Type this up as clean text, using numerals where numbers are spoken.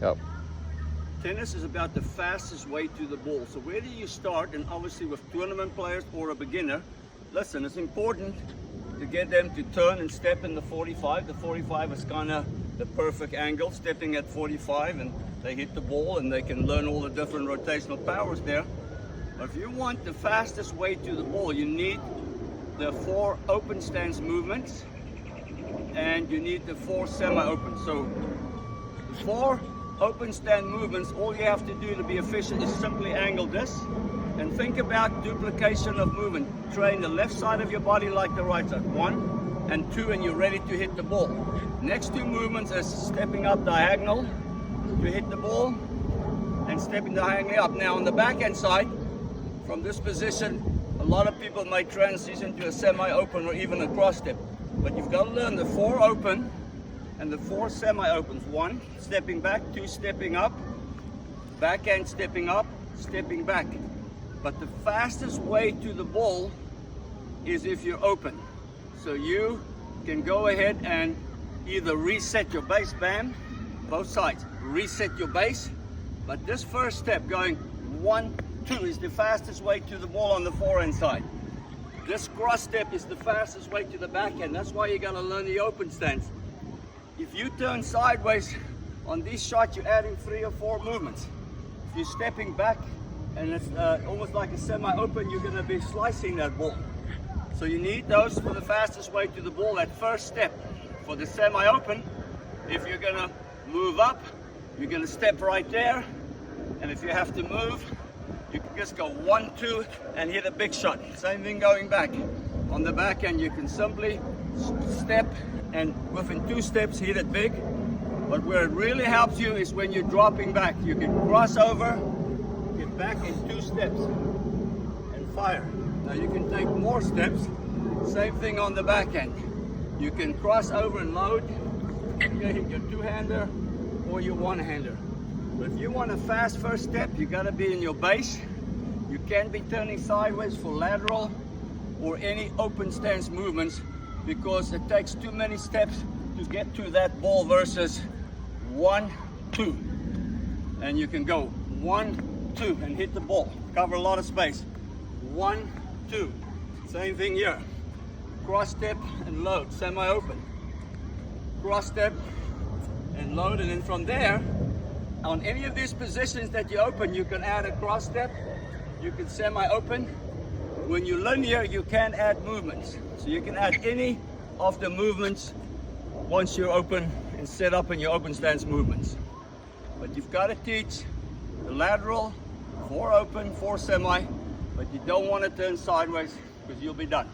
Yep. Tennis is about the fastest way to the ball. So where do you start? And obviously with tournament players or a beginner, listen, it's important to get them to turn and step in the 45. The 45 is kind of the perfect angle, stepping at 45, and they hit the ball and they can learn all the different rotational powers there. But if you want the fastest way to the ball, you need the 4 open stance movements and you need the 4 semi-open. So the 4 open stand movements, all you have to do to be efficient is simply angle this and think about duplication of movement. Train the left side of your body like the right side. 1 and 2, and you're ready to hit the ball. Next 2 movements is stepping up diagonal to hit the ball and stepping diagonally up. Now on the backhand side, from this position, a lot of people may transition to a semi-open or even a cross step. But you've got to learn the 4 open and the 4 semi-opens. 1, stepping back, 2, stepping up, backhand stepping up, stepping back. But the fastest way to the ball is if you're open. So you can go ahead and either reset your base, bam, both sides, reset your base. But this first step, going 1, 2, is the fastest way to the ball on the forehand side. This cross step is the fastest way to the backhand. That's why you gotta learn the open stance. If you turn sideways on these shots, you're adding 3 or 4 movements. If you're stepping back and it's almost like a semi-open, you're gonna be slicing that ball. So you need those for the fastest way to the ball, that first step. For the semi-open, if you're gonna move up, you're gonna step right there. And if you have to move, you can just go 1, 2 and hit a big shot. Same thing going back. On the backhand, you can simply step and within 2 steps hit it big. But where it really helps you is when you're dropping back. You can cross over, get back in 2 steps and fire. Now you can take more steps. Same thing on the backhand. You can cross over and load. You can hit your 2-hander or your 1-hander. But if you want a fast first step, you gotta be in your base. You can't be turning sideways for lateral or any open stance movements because it takes too many steps to get to that ball versus 1, 2. And you can go 1, 2 and hit the ball. Cover a lot of space. 1, 2. Same thing here. Cross step and load, semi-open. Cross step and load, and then from there, on any of these positions that you open, you can add a cross step, you can semi-open. When you're linear, you can add movements. So you can add any of the movements once you're open and set up in your open stance movements. But you've got to teach the lateral, 4 open, 4 semi, but you don't want to turn sideways because you'll be done.